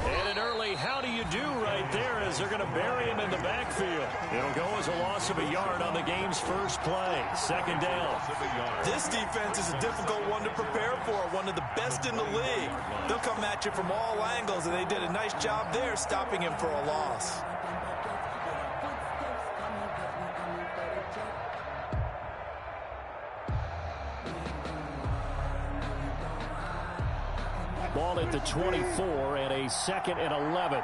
And an early how do you do right there as they're going to bury him in the backfield. It'll go as a loss of a yard on the game's first play. Second down. This defense is a difficult one to prepare for, one of the best in the league. They'll come at you from all angles, and they did a nice job there stopping him for a loss. Ball at the 24 and a 2nd and 11.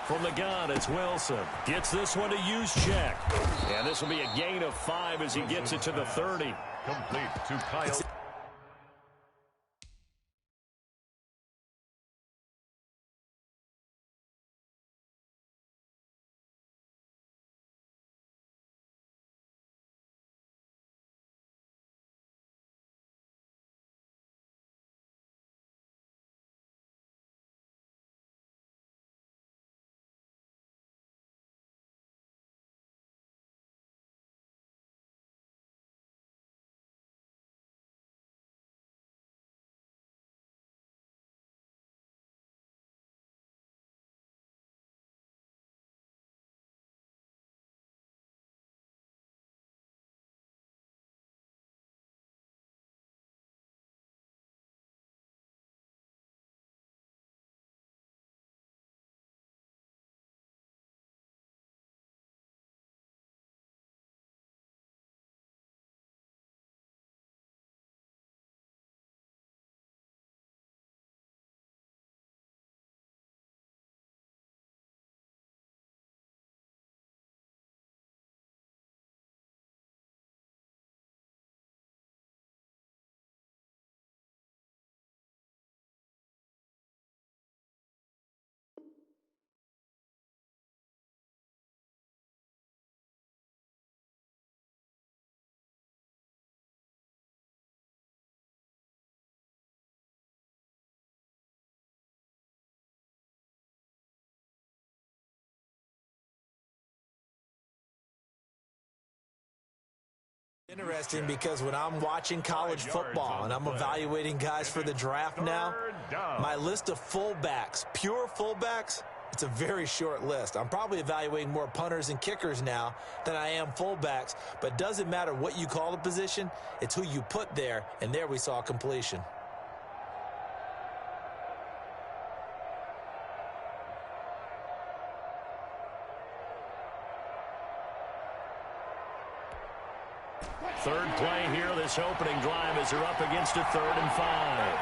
From the gun, it's Wilson. Gets this one to use check. And this will be a gain of 5 as he gets it to the 30. Complete to Kyle. Interesting because when I'm watching college football and I'm evaluating guys for the draft now, my list of fullbacks, pure fullbacks, it's a very short list. I'm probably evaluating more punters and kickers now than I am fullbacks, but it doesn't matter what you call the position, it's who you put there, and there we saw completion. Third play here, this opening drive as they're up against a 3rd and 5.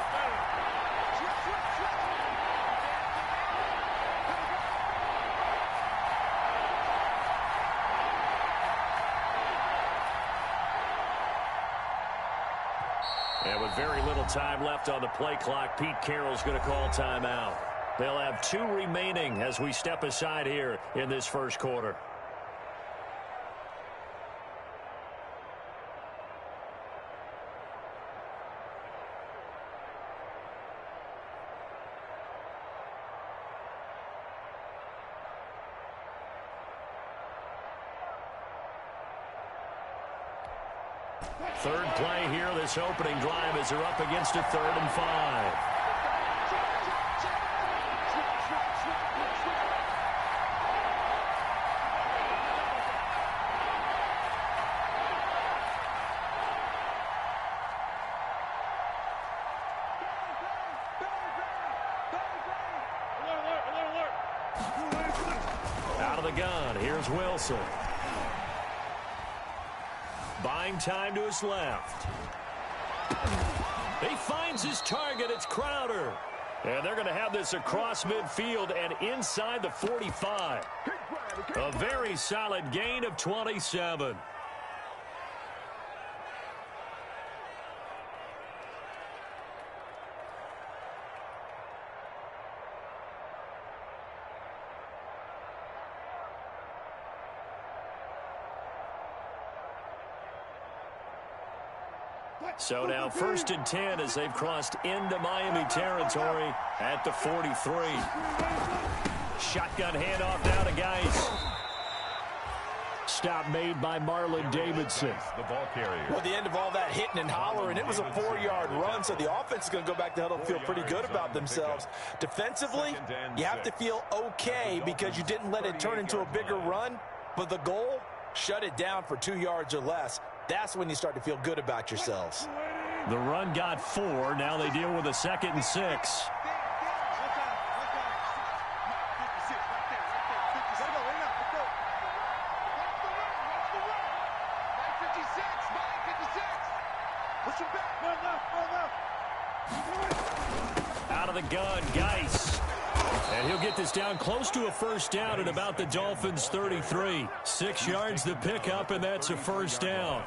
And with very little time left on the play clock, Pete Carroll's going to call timeout. They'll have 2 remaining as we step aside here in this first quarter. Third play here, this opening drive as they're up against a 3rd and 5. Out of the gun, here's Wilson. Buying time to his left. He finds his target. It's Crowder. And they're going to have this across midfield and inside the 45. A very solid gain of 27. So now 1st and 10 as they've crossed into Miami territory at the 43. Shotgun handoff now to Geis. Stop made by Marlon Davidson. The ball carrier. Well, the end of all that hitting and hollering, it was a 4-yard run, so the offense is going to go back to huddle and feel pretty good about themselves. Defensively, you have to feel okay because you didn't let it turn into a bigger run, but the goal, shut it down for 2 yards or less. That's when you start to feel good about yourselves. The run got 4. Now they deal with a 2nd and 6. Out of the gun, Geis. And he'll get this down close to a first down at about the Dolphins' 33. 6 yards the pickup, and that's a first down.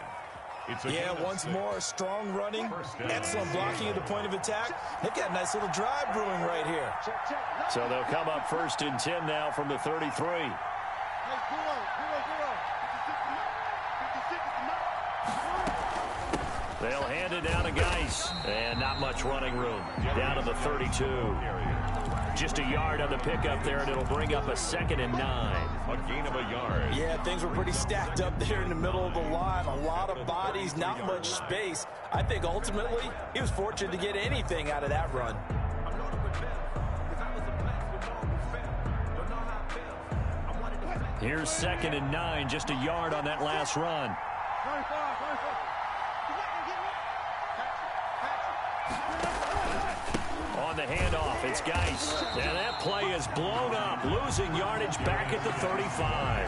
Yeah, once more, strong running, excellent blocking at the point of attack. They've got a nice little drive brewing right here. So they'll come up 1st and 10 now from the 33. They'll hand it down to Geis. And not much running room. Down to the 32. Just a yard on the pickup there, and it'll bring up a 2nd and 9. A gain of a yard. Yeah, things were pretty stacked up there in the middle of the line. A lot of bodies, not much space. I think ultimately he was fortunate to get anything out of that run. Here's 2nd and 9, just a yard on that last run. On the handoff, it's Geis. And that play is blown up, losing yardage back at the 35.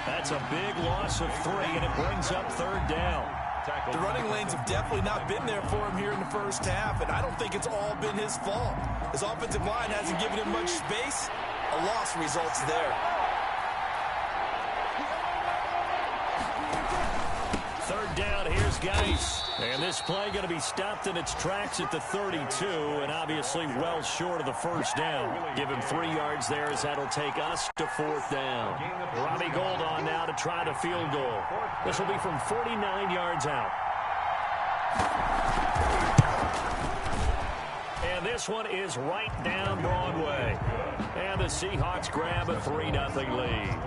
That's a big loss of 3, and it brings up 3rd down. The running lanes have definitely not been there for him here in the first half, and I don't think it's all been his fault. His offensive line hasn't given him much space. A loss results there. 3rd down, here's Geis. And this play going to be stopped in its tracks at the 32, and obviously well short of the first down. Give him 3 yards there as that'll take us to 4th down. Robbie Gould on now to try the field goal. This will be from 49 yards out. And this one is right down Broadway. And the Seahawks grab a 3-0 lead.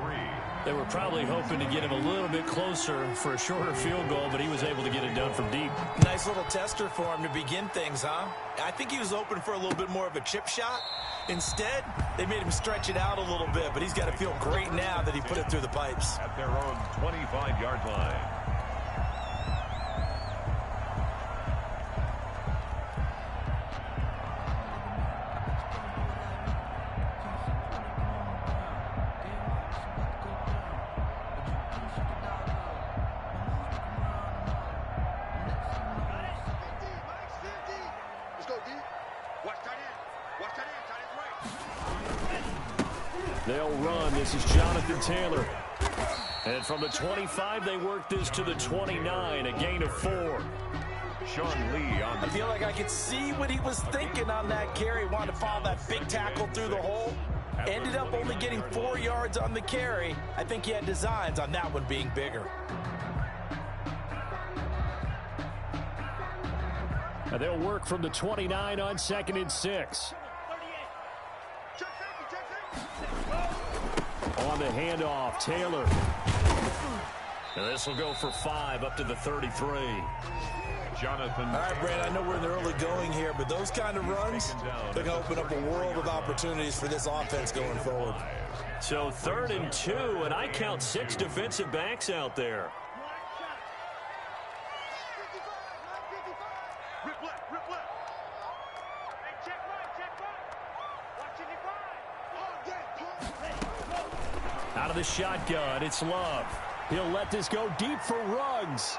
They were probably hoping to get him a little bit closer for a shorter field goal, but he was able to get it done from deep. Nice little tester for him to begin things, huh? I think he was open for a little bit more of a chip shot. Instead, they made him stretch it out a little bit, but he's got to feel great now that he put it through the pipes. At their own 25-yard line. They'll run. This is Jonathan Taylor. And from the 25, they work this to the 29, a gain of 4. Sean Lee on the... I feel like I could see what he was thinking on that carry. Wanted to follow that big tackle through the hole. Ended up only getting 4 yards on the carry. I think he had designs on that one being bigger. And they'll work from the 29 on 2nd and 6. On the handoff, Taylor. And this will go for 5 up to the 33. Jonathan. All right, Brad, I know we're in the early going here, but those kind of runs, they're going to open up a world of opportunities for this offense going forward. So 3rd and 2, and I count 6 defensive backs out there. Out of the shotgun, it's Love. He'll let this go deep for Ruggs.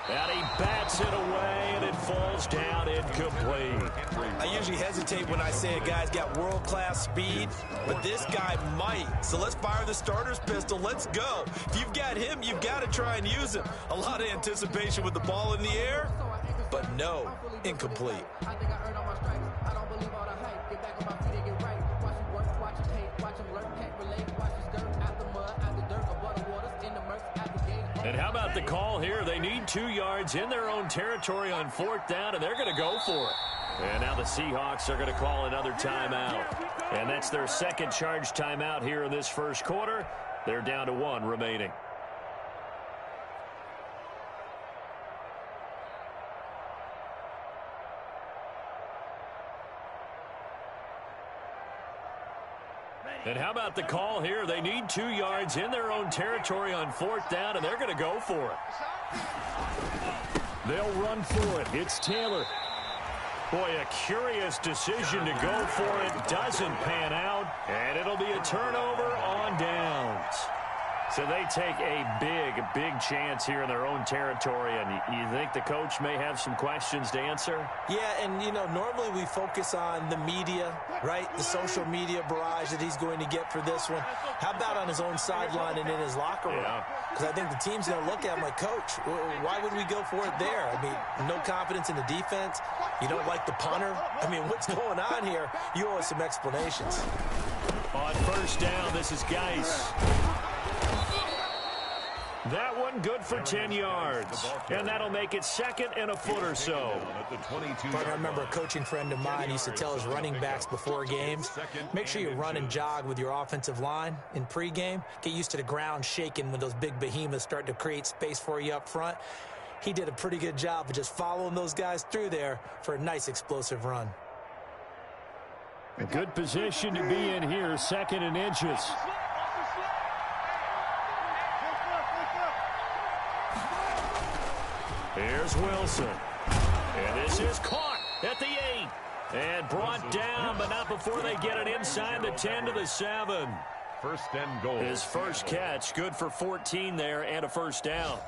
And he bats it away, and it falls down incomplete. I usually hesitate when I say a guy's got world-class speed, but this guy might. So let's fire the starter's pistol. Let's go. If you've got him, you've got to try and use him. A lot of anticipation with the ball in the air, but no, incomplete. And how about the call here? They need 2 yards in their own territory on 4th down, and they're going to go for it. And now the Seahawks are going to call another timeout. And that's their second charge timeout here in this first quarter. They're down to 1 remaining. And how about the call here? They need 2 yards in their own territory on 4th down, and they're going to go for it. They'll run for it. It's Taylor. Boy, a curious decision to go for it. Doesn't pan out, and it'll be a turnover on downs. So they take a big chance here in their own territory, and you think the coach may have some questions to answer? Yeah, and, you know, normally we focus on the media, right? The social media barrage that he's going to get for this one. How about on his own sideline and in his locker room? Because I think the team's going to look at him like, Coach, why would we go for it there? I mean, no confidence in the defense. You don't like the punter. I mean, what's going on here? You owe us some explanations. On 1st down, this is Geis. That one good for 10 yards. And that'll make it 2nd and a foot or so. I remember a coaching friend of mine used to tell his running backs before games, make sure you run and jog with your offensive line in pregame. Get used to the ground shaking when those big behemoths start to create space for you up front. He did a pretty good job of just following those guys through there for a nice explosive run. A good position to be in here, 2nd and inches. Here's Wilson. And this is caught at the 8. And brought down, but not before they get it inside the 10 to the 7. 1st and goal. His first catch, good for 14 there and a 1st down.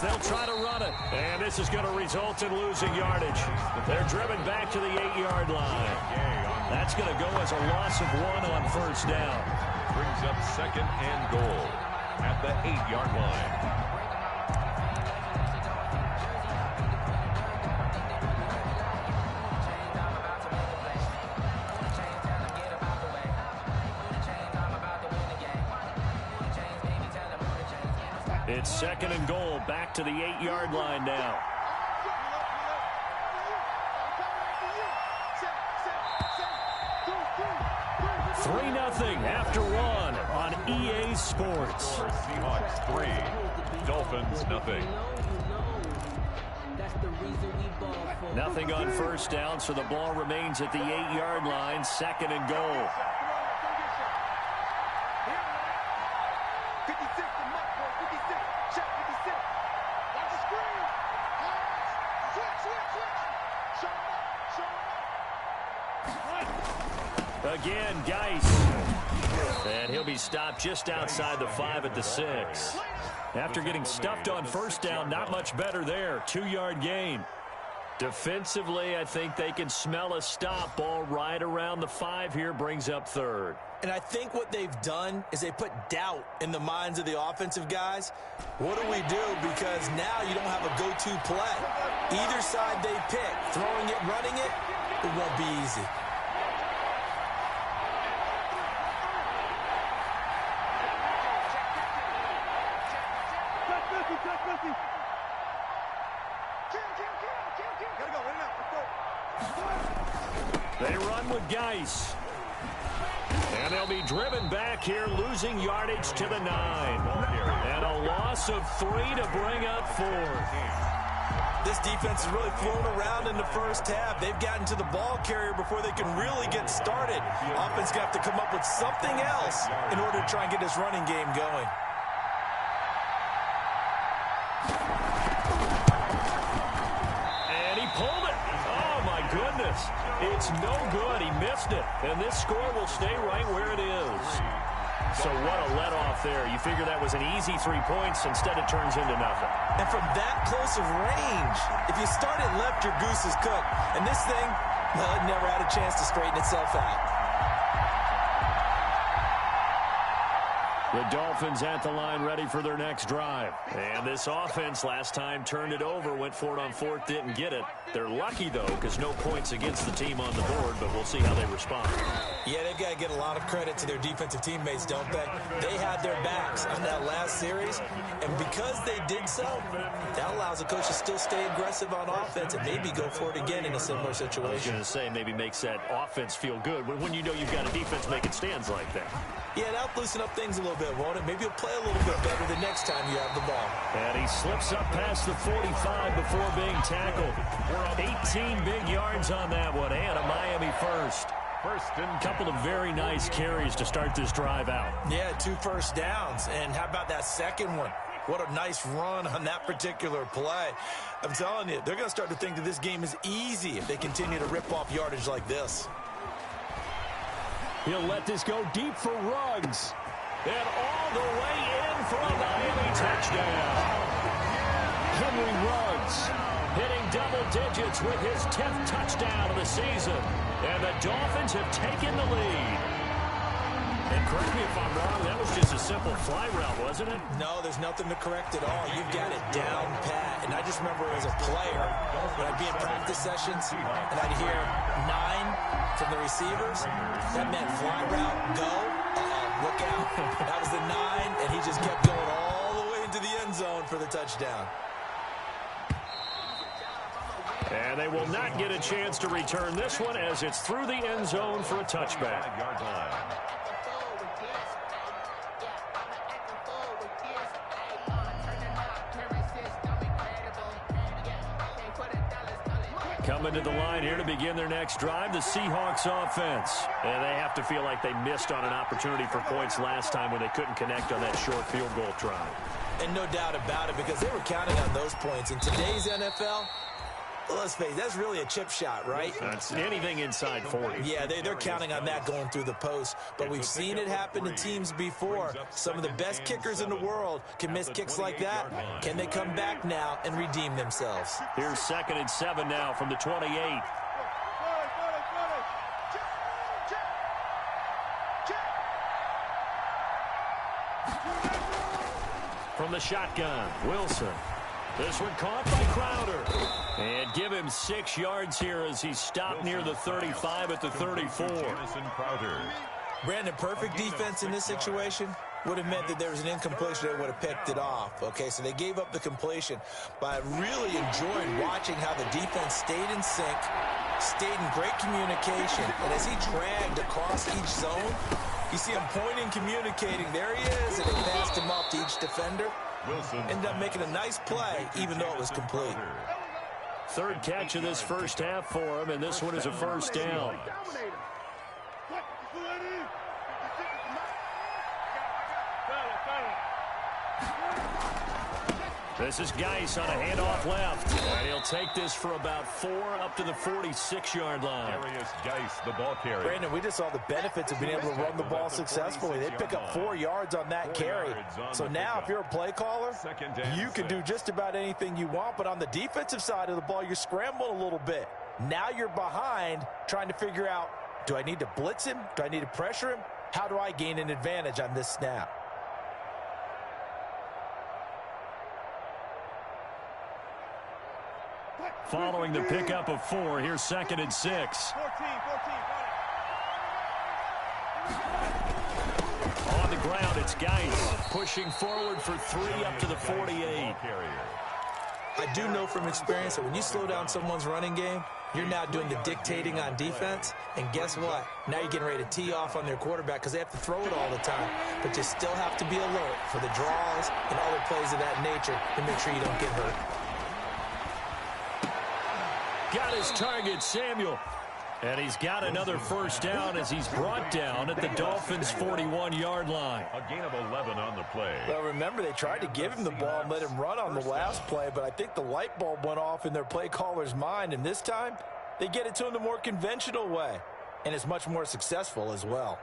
They'll try to run it, and this is going to result in losing yardage. They're driven back to the 8-yard line. That's going to go as a loss of 1 on 1st down. Brings up 2nd and goal at the 8-yard line. It's 2nd and goal, back to the 8-yard line now. Three 0 after 1 on EA Sports. Seahawks 3, Dolphins 0. Nothing on 1st down, so the ball remains at the 8-yard line, 2nd and goal. Again, Geis. And he'll be stopped just outside the 5 at the 6. After getting stuffed on 1st down, not much better there. 2-yard gain. Defensively, I think they can smell a stop. Ball right around the 5 here, brings up 3rd. And I think what they've done is they put doubt in the minds of the offensive guys. What do we do? Because now you don't have a go-to play. Either side they pick, throwing it, running it, it won't be easy. They run with Geis. And they'll be driven back here, losing yardage to the 9. And a loss of 3 to bring up 4th. This defense has really flown around in the first half. They've gotten to the ball carrier before they can really get started. Offense got to come up with something else in order to try and get this running game going. And he pulled it. Oh, my goodness. It's no good. He missed it. And this score will stay right where it is. So what a let-off there. You figure that was an easy 3 points. Instead, it turns into nothing. And from that close of range, if you start it left, your goose is cooked. And this thing, well, it never had a chance to straighten itself out. The Dolphins at the line ready for their next drive. And this offense last time turned it over, went for it on fourth, didn't get it. They're lucky, though, because no points against the team on the board, but we'll see how they respond. Yeah, they've got to get a lot of credit to their defensive teammates, don't they? They had their backs on that last series, and because they did so, that allows the coach to still stay aggressive on offense and maybe go for it again in a similar situation. I was going to say maybe makes that offense feel good when you know you've got a defense making stands like that. Yeah, that'll loosen up things a little bit, won't it? Maybe you'll play a little bit better the next time you have the ball. And he slips up past the 45 before being tackled. 18 big yards on that one, and a Miami first. A couple of very nice carries to start this drive out. Yeah, 2 first downs. And how about that second one? What a nice run on that particular play. I'm telling you, they're going to start to think that this game is easy if they continue to rip off yardage like this. He'll let this go deep for Ruggs. And all the way in for a Miami touchdown. Henry Ruggs hitting double digits with his 10th touchdown of the season. And the Dolphins have taken the lead. And correct me if I'm wrong, that was just a simple fly route, wasn't it? No, there's nothing to correct at all. You've got it down pat. And I just remember as a player, when I'd be in practice sessions, and I'd hear 9 from the receivers, that meant fly route, go, look out. That was the 9, and he just kept going all the way into the end zone for the touchdown. And they will not get a chance to return this one as it's through the end zone for a touchback. Coming to the line here to begin their next drive, the Seahawks offense. And they have to feel like they missed on an opportunity for points last time when they couldn't connect on that short field goal drive. And no doubt about it, because they were counting on those points. In today's NFL, let's face it, that's really a chip shot, right? That's anything inside 40. Yeah, they're counting on that going through the post. But we've seen it happen to teams before. Some of the best kickers in the world can miss kicks like that. Can they come back now and redeem themselves? Here's 2nd and 7 now from the 28. From the shotgun, Wilson. This one caught by Crowder. And give him 6 yards here as he's stopped near the 35 at the 34. Brandon, perfect defense in this situation would have meant that there was an incompletion that would have picked it off. Okay, so they gave up the completion. But I really enjoyed watching how the defense stayed in sync, stayed in great communication. And as he dragged across each zone, you see him pointing, communicating. There he is, and they passed him off to each defender. Ended up making a nice play, even though it was complete. 3rd catch of this first half for him, and this one is a first down. This is Geis on a handoff left. And he'll take this for about 4 up to the 46-yard line. Geis, the ball carrier. Brandon, we just saw the benefits of being able to run the ball successfully. They pick up 4 yards on that carry. So now if you're a play caller, you can do just about anything you want. But on the defensive side of the ball, you're scrambling a little bit. Now you're behind trying to figure out, do I need to blitz him? Do I need to pressure him? How do I gain an advantage on this snap? Following the pickup of 4, here's 2nd and 6. On the ground, it's Geis pushing forward for 3 up to the 48. I do know from experience that when you slow down someone's running game, you're now doing the dictating on defense. And guess what? Now you're getting ready to tee off on their quarterback because they have to throw it all the time. But you still have to be alert for the draws and other plays of that nature to make sure you don't get hurt. Got his target, Samuel. And he's got another first down as he's brought down at the Dolphins' 41-yard line. A gain of 11 on the play. Well, remember, they tried to give him the ball and let him run on the last play, but I think the light bulb went off in their play caller's mind, and this time they get it to him the more conventional way, and it's much more successful as well.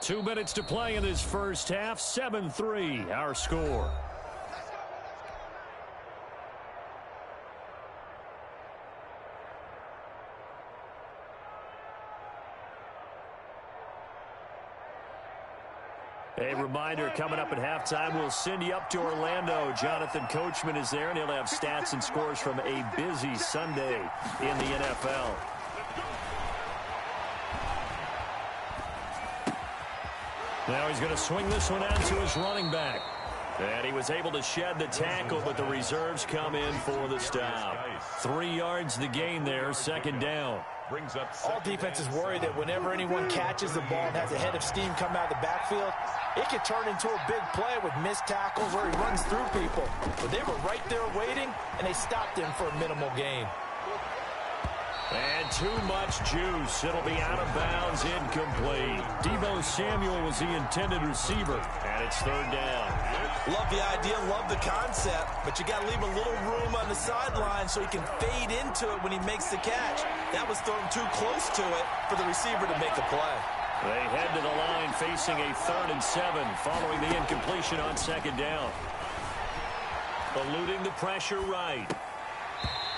Two minutes to play in this first half. 7-3, our score. A reminder, coming up at halftime, we'll send you up to Orlando. Jonathan Coachman is there, and he'll have stats and scores from a busy Sunday in the NFL. Now he's going to swing this one out to his running back. And he was able to shed the tackle, but the reserves come in for the stop. 3 yards the gain there, second down. All defenses worry that whenever anyone catches the ball and has a head of steam come out of the backfield, it could turn into a big play with missed tackles where he runs through people. But they were right there waiting, and they stopped him for a minimal gain. And too much juice. It'll be out of bounds, incomplete. Deebo Samuel was the intended receiver, and it's third down. Love the idea, love the concept, but you got to leave a little room on the sideline so he can fade into it when he makes the catch. That was thrown too close to it for the receiver to make the play. They head to the line facing a 3rd and 7 following the incompletion on second down. Eluding the pressure right.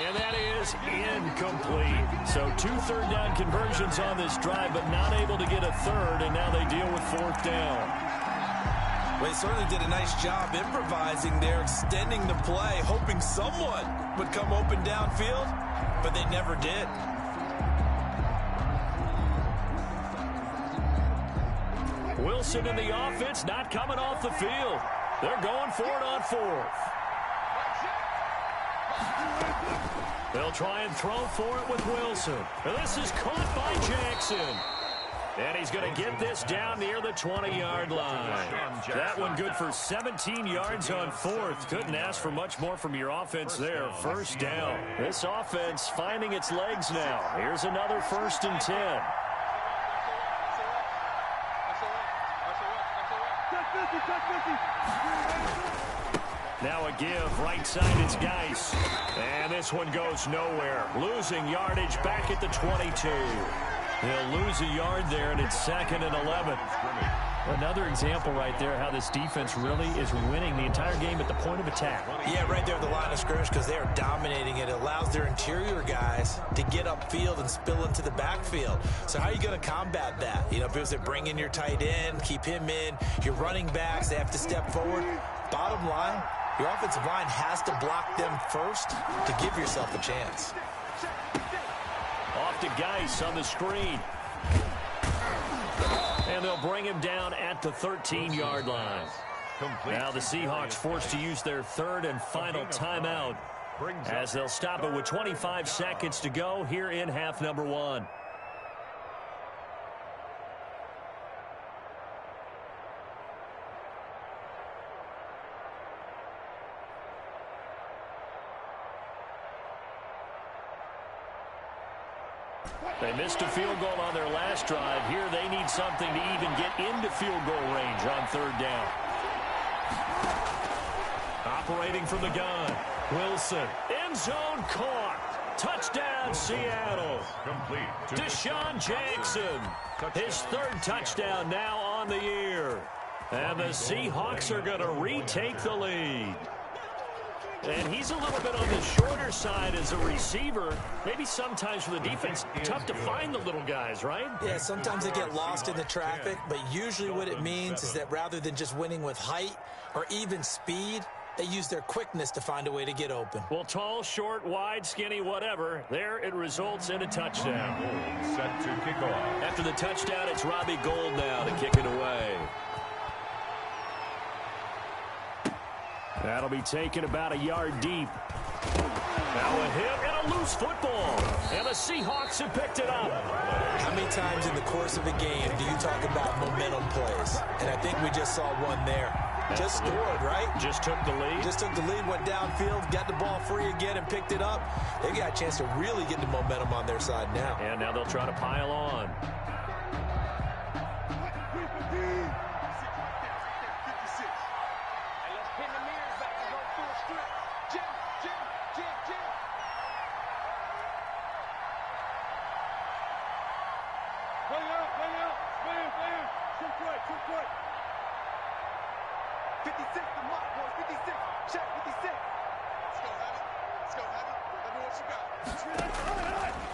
And that is incomplete. So 2 third-down conversions on this drive, but not able to get a third, and now they deal with 4th down. Well, they certainly did a nice job improvising there, extending the play, hoping someone would come open downfield, but they never did. Wilson in the offense, not coming off the field. They're going for it on 4th. They'll try and throw for it with Wilson. And this is caught by Jackson. And he's going to get this down near the 20-yard line. That one good for 17 yards on 4th. Couldn't ask for much more from your offense there. First down. This offense finding its legs now. Here's another 1st and 10. Now a give, right side, it's Geis. And this one goes nowhere. Losing yardage back at the 22. They'll lose a yard there, and it's 2nd and 11. Another example right there how this defense really is winning the entire game at the point of attack. Yeah, right there at the line of scrimmage because they are dominating it. It allows their interior guys to get upfield and spill into the backfield. So how are you going to combat that? You know, if it was to bring in your tight end, keep him in, your running backs, they have to step forward. Bottom line, your offensive line has to block them first to give yourself a chance. Off to Geis on the screen. And they'll bring him down at the 13-yard line. Now the Seahawks forced to use their 3rd and final timeout as they'll stop it with 25 seconds to go here in half number 1. They missed a field goal on their last drive. Here they need something to even get into field goal range on 3rd down. Operating from the gun. Wilson. End zone caught. Touchdown, Seattle. Deshaun Jackson. His 3rd touchdown now on the year. And the Seahawks are going to retake the lead. And he's a little bit on the shorter side as a receiver. Maybe sometimes for the defense, tough to find the little guys, right? Yeah, sometimes they get lost in the traffic, but usually what it means is that rather than just winning with height or even speed, they use their quickness to find a way to get open. Well, tall, short, wide, skinny, whatever, there it results in a touchdown. Set to kick off. After the touchdown, it's Robbie Gould now to kick it away. That'll be taken about a yard deep. Now a hit and a loose football. And the Seahawks have picked it up. How many times in the course of a game do you talk about momentum plays? And I think we just saw one there. Just scored, right? Just took the lead. Just took the lead, went downfield, got the ball free again and picked it up. They got a chance to really get the momentum on their side now. And now they'll try to pile on.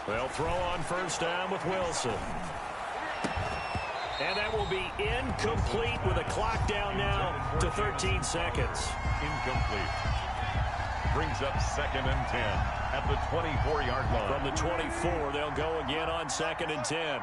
They'll throw on first down with Wilson. And that will be incomplete with a clock down now to 13 seconds. Incomplete. Brings up 2nd and 10 at the 24-yard line. From the 24, they'll go again on 2nd and 10.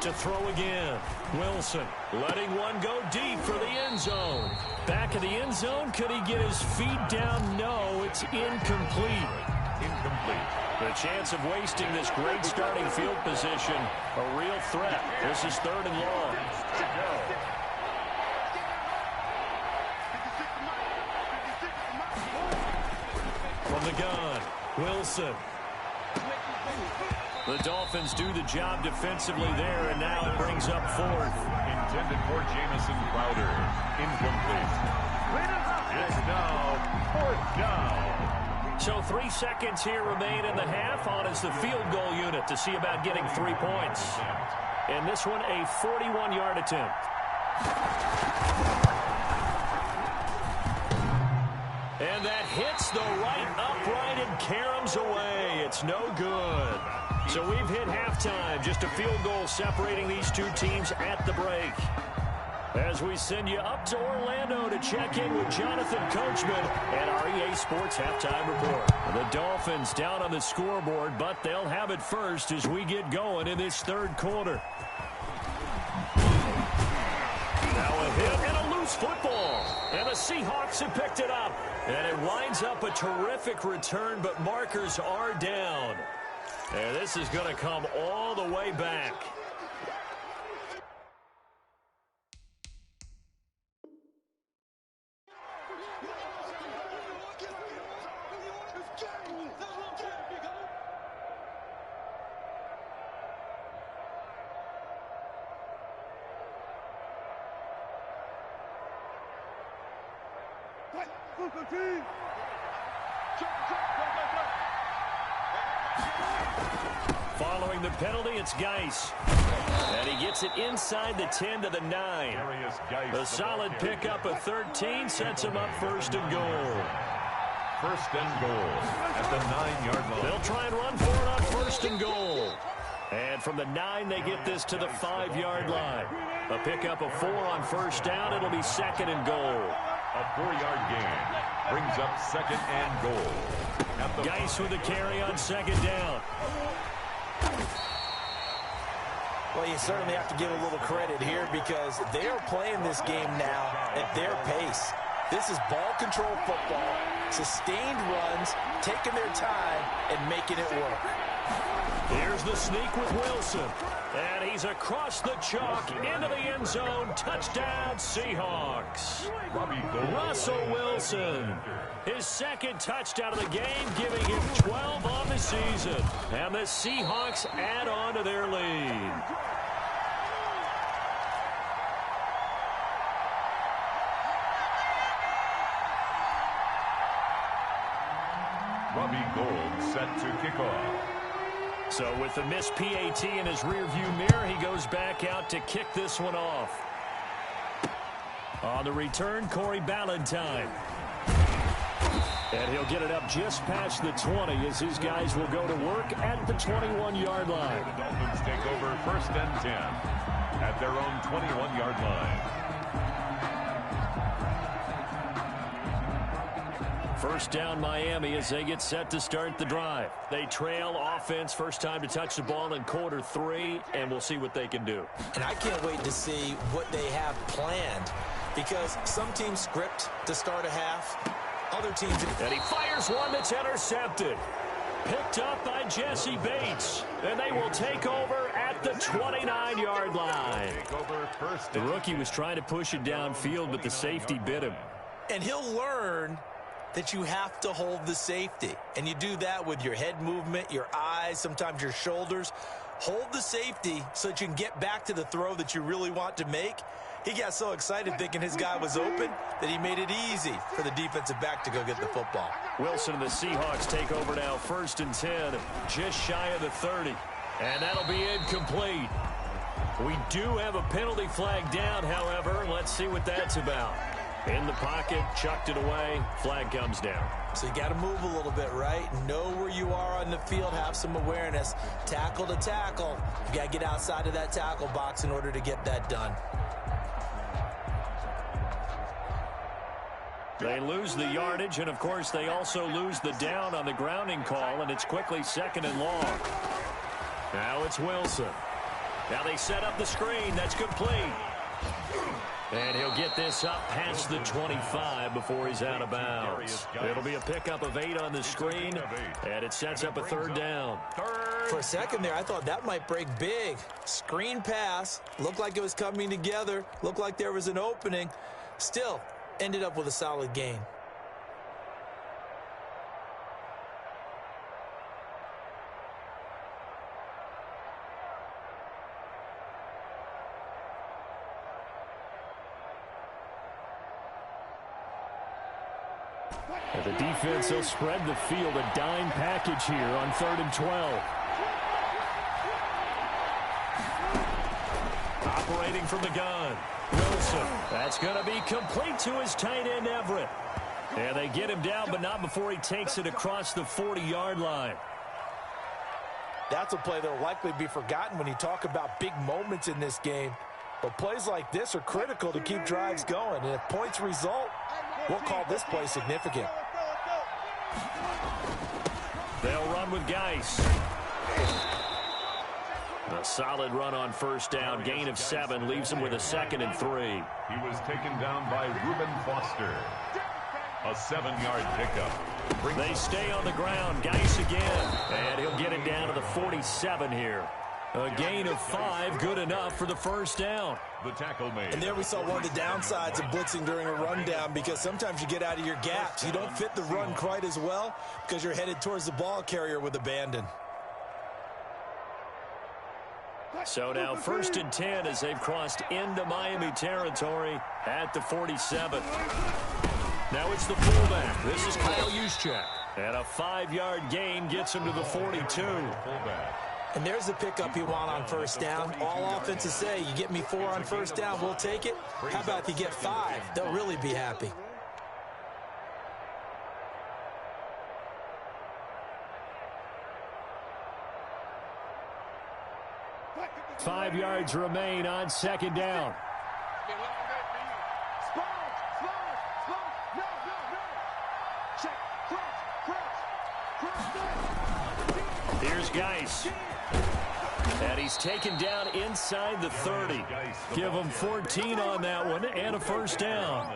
To throw again. Wilson letting one go deep for the end zone. Back of the end zone. Could he get his feet down? No, it's incomplete. Incomplete. The chance of wasting this great starting field position, a real threat. This is 3rd and long. From the gun, Wilson. The Dolphins do the job defensively there, and now it brings up 4th. Intended for Jamison Crowder. Incomplete. It's now 4th down. So 3 seconds here remain in the half. On is the field goal unit to see about getting 3 points. And this one, a 41-yard attempt. And that hits the right upright and caroms away. It's no good. So we've hit halftime. Just a field goal separating these two teams at the break. As we send you up to Orlando to check in with Jonathan Coachman and our EA Sports Halftime Report. The Dolphins down on the scoreboard, but they'll have it first as we get going in this 3rd quarter. Now a hit and a loose football. And the Seahawks have picked it up. And it winds up a terrific return, but markers are down. And this is going to come all the way back. Following the penalty, it's Geis. And he gets it inside the 10 to the 9. A solid pickup of 13 sets him up 1st and goal. 1st and goal at the 9-yard line. They'll try and run for it on 1st and goal. And from the 9, they get this to the 5-yard line. A pickup of 4 on 1st down. It'll be 2nd and goal. A 4-yard gain brings up 2nd and goal. Geis with the carry on 2nd down. Well, you certainly have to give a little credit here because they are playing this game now at their pace. This is ball control football, sustained runs, taking their time and making it work. Here's the sneak with Wilson. And he's across the chalk into the end zone. Touchdown, Seahawks. Russell Wilson. His 2nd touchdown of the game, giving him 12 on the season. And the Seahawks add on to their lead. Robbie Gould set to kick off. So with the missed PAT in his rearview mirror, he goes back out to kick this one off. On the return, Corey Ballantyne. And he'll get it up just past the 20 as his guys will go to work at the 21-yard line. The Dolphins take over 1st and 10 at their own 21-yard line. 1st down Miami as they get set to start the drive. They trail offense, first time to touch the ball in quarter 3, and we'll see what they can do. And I can't wait to see what they have planned because some teams script to start a half, other teams... And he fires one that's intercepted. Picked up by Jesse Bates. And they will take over at the 29-yard line. The rookie was trying to push it downfield, but the safety bit him. And he'll learn that you have to hold the safety. And you do that with your head movement, your eyes, sometimes your shoulders. Hold the safety so that you can get back to the throw that you really want to make. He got so excited thinking his guy was open that he made it easy for the defensive back to go get the football. Wilson and the Seahawks take over now, 1st and 10, just shy of the 30. And that'll be incomplete. We do have a penalty flag down, however. Let's see what that's about. In the pocket, chucked it away, flag comes down. So you got to move a little bit, right? Know where you are on the field, have some awareness. Tackle to tackle. You got to get outside of that tackle box in order to get that done. They lose the yardage, and of course they also lose the down on the grounding call, and it's quickly 2nd and long. Now it's Wilson. Now they set up the screen. That's complete. And he'll get this up past the 25 before he's out of bounds. It'll be a pickup of 8 on the screen, and it sets up a 3rd down. For a second there, I thought that might break big. Screen pass. Looked like it was coming together. Looked like there was an opening. Still, ended up with a solid gain. And the defense will spread the field, a dime package here on 3rd and 12. Operating from the gun. Wilson. That's going to be complete to his tight end, Everett. And they get him down, but not before he takes it across the 40-yard line. That's a play that will likely be forgotten when you talk about big moments in this game. But plays like this are critical to keep drives going. And if points result, we'll call this play significant. They'll run with Geis. A solid run on 1st down. Gain of 7 leaves him with a 2nd and 3. He was taken down by Reuben Foster. A 7-yard pickup. They stay on the ground. Geis again. And he'll get it down to the 47 here. A gain of 5, good enough for the 1st down. The tackle made. And there we saw one of the downsides of blitzing during a rundown, because sometimes you get out of your gaps. You don't fit the run quite as well because you're headed towards the ball carrier with abandon. So now 1st and 10 as they've crossed into Miami territory at the 47. Now it's the fullback. This is Kyle Juszczyk. And a 5-yard gain gets him to the 42. And there's the pickup you want on 1st down. All offenses say, you get me 4 on 1st down, we'll take it. How about if you get 5? They'll really be happy. Five yards remain on 2nd down. Here's Geis. And he's taken down inside the 30. Give him 14 on that one and a 1st down.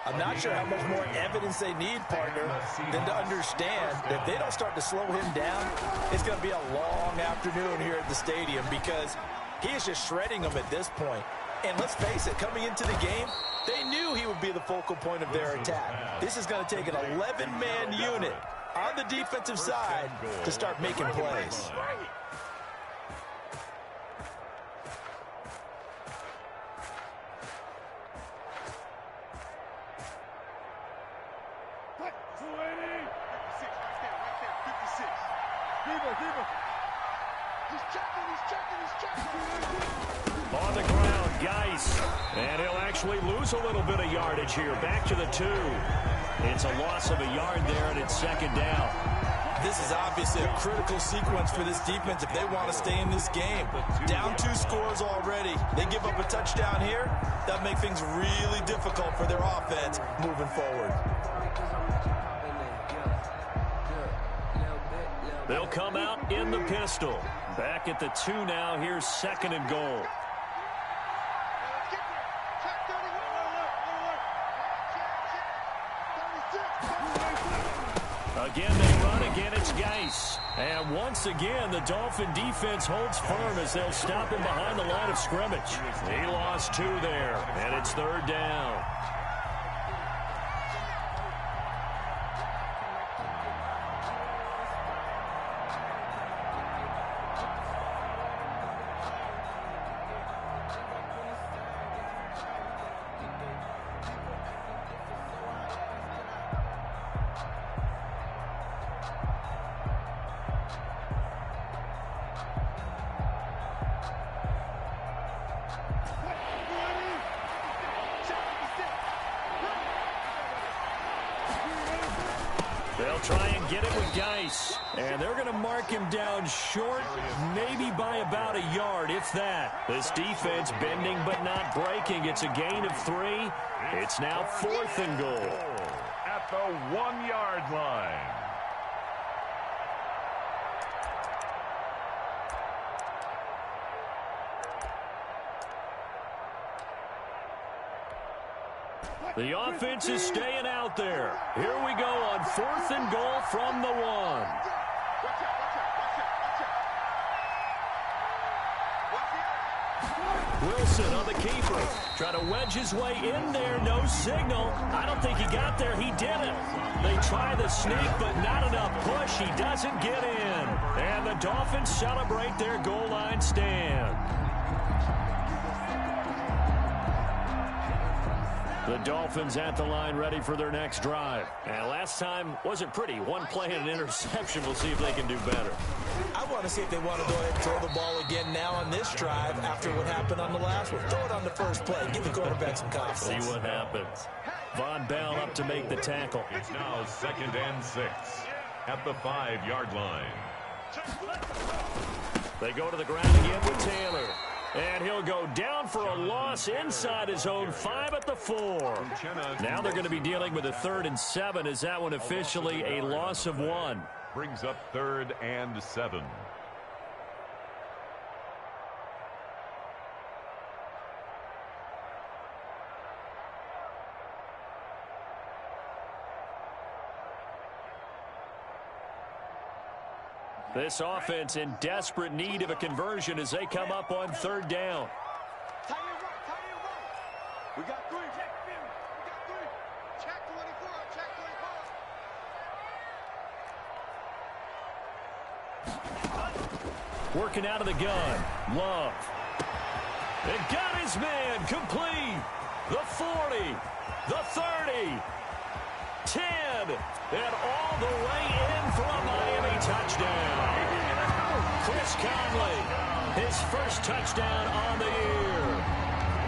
I'm not sure how much more evidence they need, partner, than to understand that if they don't start to slow him down, it's going to be a long afternoon here at the stadium, because he is just shredding them at this point. And let's face it, coming into the game, they knew he would be the focal point of their attack. This is going to take an 11-man unit on the defensive side to start making plays. On the ground, Geis. And he'll actually lose a little bit of yardage here. Back to the 2. It's a loss of a yard there, and it's 2nd down. This is obviously a critical sequence for this defense if they want to stay in this game. Down 2 scores already. They give up a touchdown here. That makes things really difficult for their offense moving forward. They'll come out in the pistol. Back at the 2 now. Here's 2nd and goal. Again, they run. Again, it's Geis. And once again, the Dolphin defense holds firm as they'll stop him behind the line of scrimmage. He lost 2 there, and it's 3rd down. try and get it with Geis. And they're going to mark him down short, maybe by about a yard, if that. This defense bending but not breaking. It's a gain of 3. It's now 4th and goal. At the 1-yard line. The offense is staying out there. Here we go on 4th and goal from the 1. Wilson on the keeper. Trying to wedge his way in there. No signal. I don't think he got there. He didn't. They try the sneak, but not enough push. He doesn't get in. And the Dolphins celebrate their goal line stand. The Dolphins at the line ready for their next drive. And last time wasn't pretty. One play and an interception. We'll see if they can do better. I want to see if they want to go ahead and throw the ball again now on this drive after what happened on the last one. Throw it on the first play. Give the quarterback some confidence. See what happens. Von Bell up to make the tackle. It's now 2nd and 6 at the 5-yard line. They go to the ground again with Taylor. And he'll go down for a loss inside his own 5 at the 4. Now they're going to be dealing with a 3rd and 7. Is that one officially a loss of 1? Brings up 3rd and 7. This offense in desperate need of a conversion as they come up on 3rd down. We got 3. Check 24. Check 24. Working out of the gun. Love. And got his man complete. The 40. The 30. 10. And all the way in for a Miami touchdown. Chris Conley, his first touchdown on the year.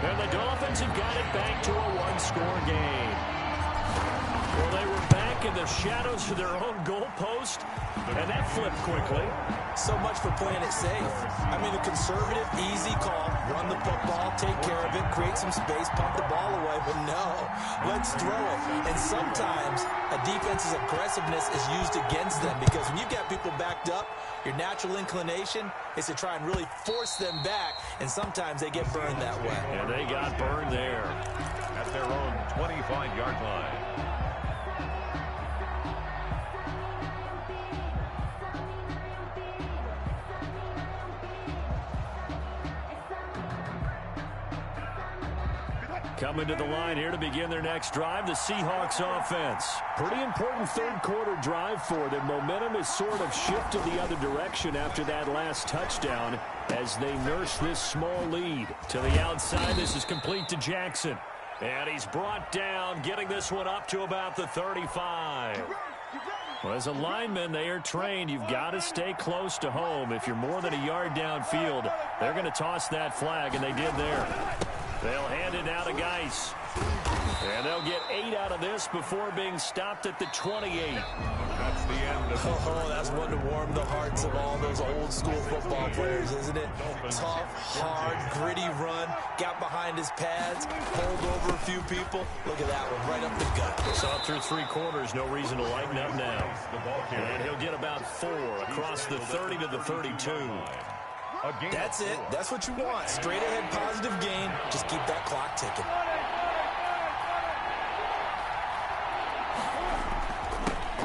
And the Dolphins have got it back to a 1-score game. Well, they were back in the shadows of their own goalpost, and that flipped quickly. So much for playing it safe. I mean, a conservative, easy call. Run the football, take care of it, create some space, pump the ball away. But no, let's throw it. And sometimes a defense's aggressiveness is used against them because when you've got people backed up, your natural inclination is to try and really force them back. And sometimes they get burned that way. And they got burned there. At their own 25-yard line. Coming to the line here to begin their next drive, the Seahawks offense. Pretty important 3rd quarter drive for them. Momentum has sort of shifted the other direction after that last touchdown as they nurse this small lead. To the outside, this is complete to Jackson. And he's brought down, getting this one up to about the 35. Well, as a lineman, they are trained. You've got to stay close to home. If you're more than a yard downfield, they're going to toss that flag, and they did there. They'll hand it now to Geis. And they'll get 8 out of this before being stopped at the 28. That's the end of Oh, that's one to warm the hearts of all those old school football players, isn't it? Tough, hard, gritty run. Got behind his pads, pulled over a few people. Look at that one, right up the gut. Saw through 3 quarters, no reason to lighten up now. And he'll get about 4 across the 30 to the 32. That's it. That's what you want. Straight ahead positive gain. Just keep that clock ticking.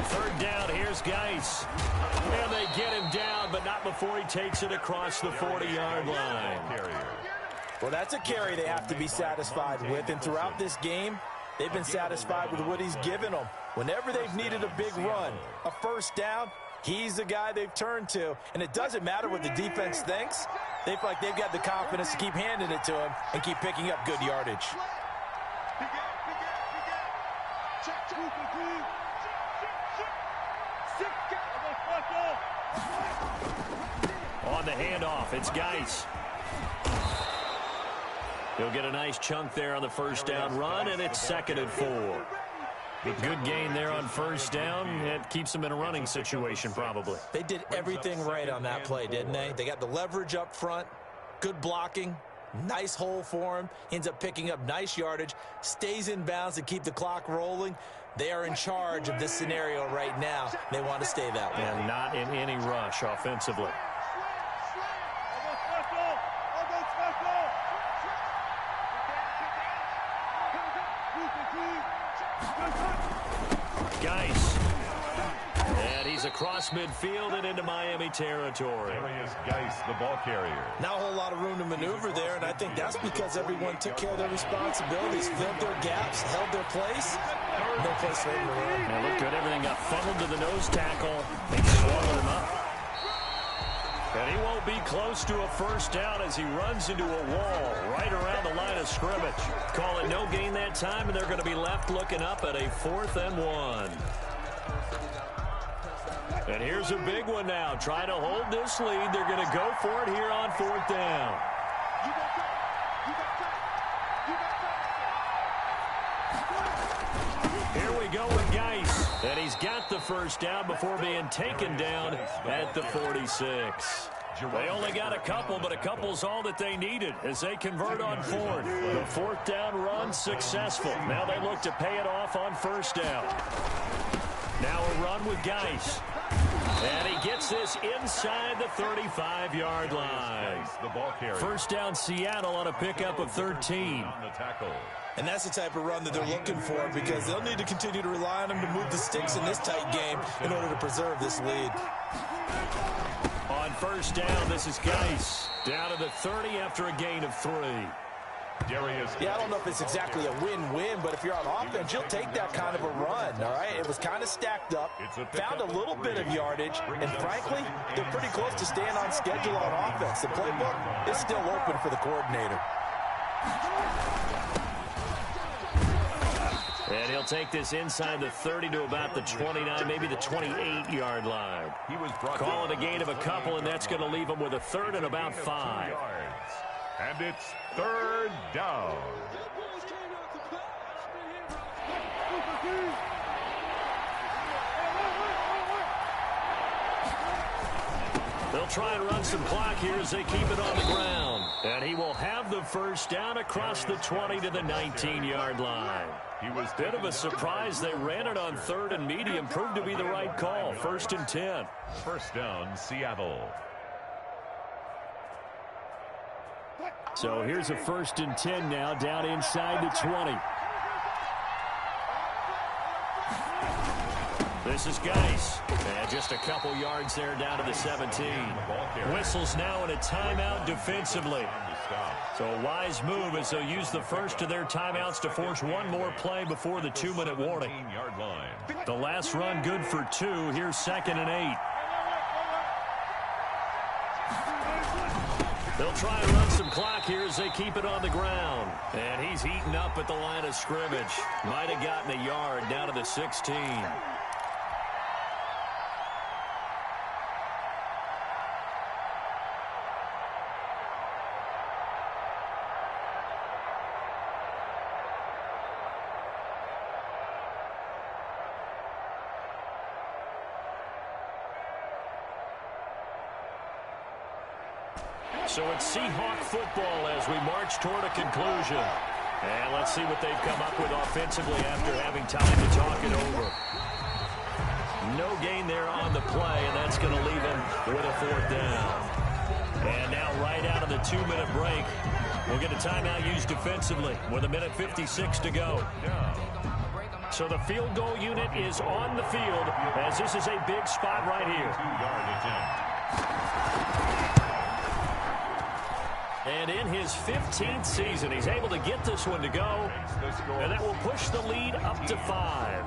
Third down, here's Geis. And they get him down, but not before he takes it across the 40-yard line. Well, that's a carry they have to be satisfied with. And throughout this game, they've been satisfied with what he's given them. Whenever they've needed a big run, a first down, he's the guy they've turned to. And it doesn't matter what the defense thinks. They feel like they've got the confidence to keep handing it to him and keep picking up good yardage. On the handoff, it's Geis. He'll get a nice chunk there on the first down run, and it's 2nd and 4. Good gain there on first down. It keeps them in a running situation probably. They did everything right on that play, didn't they? They got the leverage up front, good blocking, nice hole for him. He ends up picking up nice yardage, stays in bounds to keep the clock rolling. They are in charge of this scenario right now. They want to stay that way. And not in any rush offensively. Geis. And he's across midfield and into Miami territory. There is Geis, the ball carrier. Not a whole lot of room to maneuver there, and I think that's because everyone took care of their responsibilities, filled their gaps, held their place. No place for him to run. Now look good. Everything got funneled to the nose tackle. They swallowed him up. And he won't be close to a first down as he runs into a wall right around the line of scrimmage. Call it no gain that time, and they're going to be left looking up at a 4th and 1. And here's a big one now. Trying to hold this lead. They're going to go for it here on 4th down. Here we go with Geis. And he's got the first down before being taken down at the 46. They only got a couple, but a couple's all that they needed as they convert on 4th. The 4th down run successful. Now they look to pay it off on first down. Now a run with Geis. And he gets this inside the 35-yard line. First down Seattle on a pickup of 13. And that's the type of run that they're looking for because they'll need to continue to rely on him to move the sticks in this tight game in order to preserve this lead. On first down, this is Geis. Down to the 30 after a gain of 3. Yeah, I don't know if it's exactly a win-win, but if you're on offense, you'll take that kind of a run, all right? It was kind of stacked up, found a little bit of yardage, and frankly, they're pretty close to staying on schedule on offense. The playbook is still open for the coordinator. And he'll take this inside the 30 to about the 29, maybe the 28-yard line. Call it a gain of a couple, and that's going to leave him with a 3rd and about 5. And it's 3rd down. They'll try and run some clock here as they keep it on the ground. And he will have the first down across the 20 to the 19-yard line. Bit of a surprise. They ran it on 3rd and medium. Proved to be the right call. 1st and 10. First down, Seattle. So here's a 1st and 10 now, down inside the 20. This is Geis. And just a couple yards there down to the 17. Whistles now in a timeout defensively. So a wise move as they'll use the first of their timeouts to force one more play before the 2-minute warning. The last run good for 2. Here's 2nd and 8. They'll try and run some clock here as they keep it on the ground. And he's heating up at the line of scrimmage. Might have gotten a yard down to the 16. So it's Seahawk football as we march toward a conclusion. And let's see what they've come up with offensively after having time to talk it over. No gain there on the play, and that's going to leave them with a 4th down. And now right out of the 2-minute break, we'll get a timeout used defensively with 1:56 to go. So the field goal unit is on the field as this is a big spot right here. And in his 15th season, he's able to get this one to go. And that will push the lead up to 5.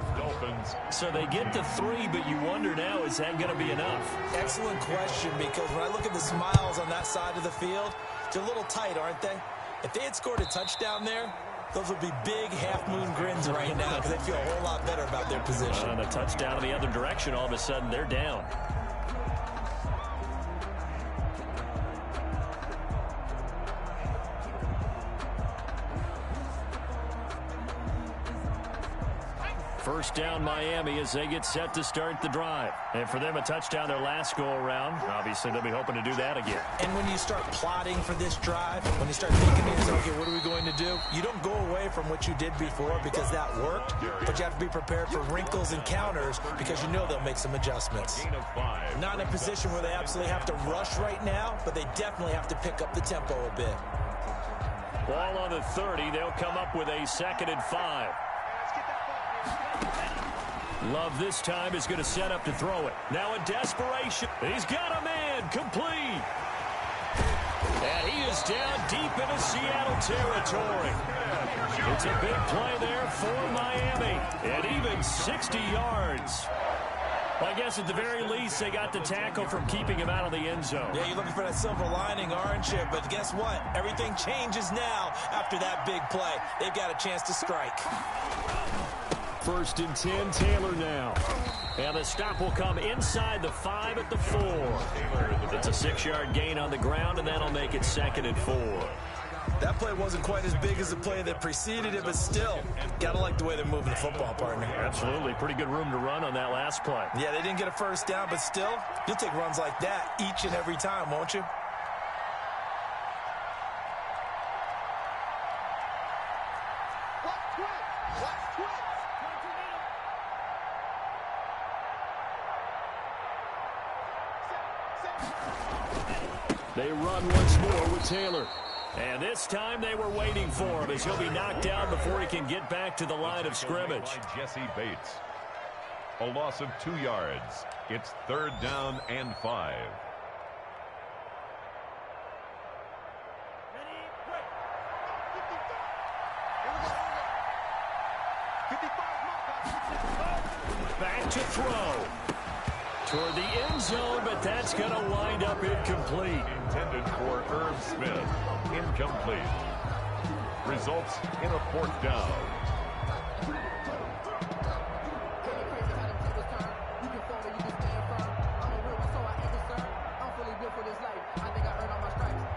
So they get to 3, but you wonder now, is that going to be enough? Excellent question, because when I look at the smiles on that side of the field, they're a little tight, aren't they? If they had scored a touchdown there, those would be big half-moon grins right now because they feel a whole lot better about their position. And a touchdown in the other direction, all of a sudden they're down. First down Miami as they get set to start the drive. And for them, a touchdown their last go-around. Obviously, they'll be hoping to do that again. And when you start plotting for this drive, when you start thinking, okay, what are we going to do? You don't go away from what you did before because that worked, but you have to be prepared for wrinkles and counters because you know they'll make some adjustments. Not in a position where they absolutely have to rush right now, but they definitely have to pick up the tempo a bit. Ball on the 30. They'll come up with a 2nd and 5. Love this time is going to set up to throw it. Now in desperation. He's got a man. Complete. And he is down deep into Seattle territory. It's a big play there for Miami. And even 60 yards. Well, I guess at the very least, they got the tackle from keeping him out of the end zone. Yeah, you're looking for that silver lining, aren't you? But guess what? Everything changes now after that big play. They've got a chance to strike. 1st and 10, Taylor now. And the stop will come inside the 5 at the 4. It's a 6-yard gain on the ground, and that'll make it 2nd and 4. That play wasn't quite as big as the play that preceded it, but still, gotta like the way they're moving the football, partner. Absolutely. Pretty good room to run on that last play. Yeah, they didn't get a first down, but still, you'll take runs like that each and every time, won't you? They run once more with Taylor. And this time they were waiting for him as he'll be knocked down before he can get back to the line of scrimmage. Jesse Bates. A loss of 2 yards. It's 3rd down and 5. Back to throw. Toward the end zone, but that's going to wind up incomplete. Intended for Irv Smith. Incomplete. Results in a 4th down.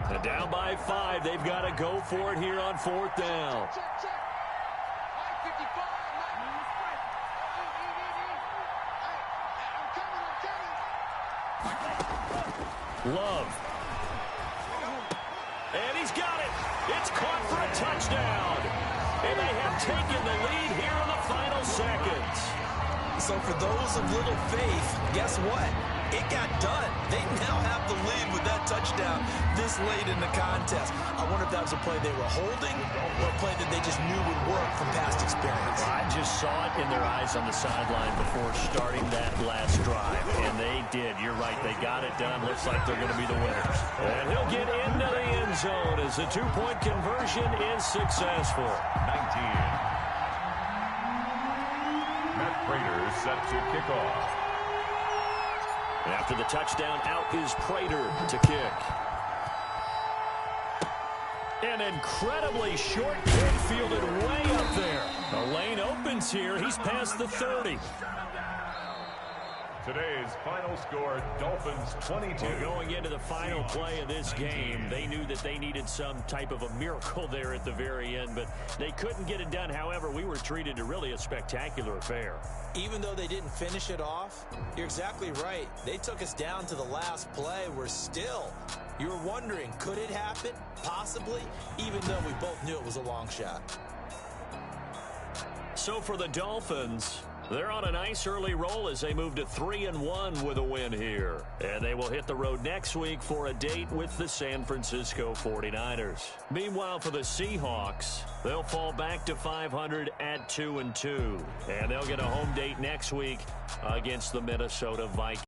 And down by 5. They've got to go for it here on 4th down. Love. And he's got it. It's caught for a touchdown. And they have taken the lead here in the final seconds. So for those of little faith, guess what? It got done. They now have the lead with that touchdown this late in the contest. I wonder if that was a play they were holding or a play that they just knew would work from past experience. I just saw it in their eyes on the sideline before starting that last drive, and they did. You're right. They got it done. Looks like they're going to be the winners. And he'll get into the end zone as the 2-point conversion is successful. 19. Matt Prater set to kick off. After the touchdown, out is Prater to kick. An incredibly short kick fielded way up there. The lane opens here. He's past the 30. Today's final score, Dolphins 22. Well, going into the final play of this game, they knew that they needed some type of a miracle there at the very end, but they couldn't get it done. However, we were treated to really a spectacular affair. Even though they didn't finish it off, you're exactly right. They took us down to the last play. We're still, you were wondering, could it happen? Possibly, even though we both knew it was a long shot. So for the Dolphins, they're on a nice early roll as they move to 3-1 with a win here. And they will hit the road next week for a date with the San Francisco 49ers. Meanwhile, for the Seahawks, they'll fall back to 500 at 2-2. And they'll get a home date next week against the Minnesota Vikings.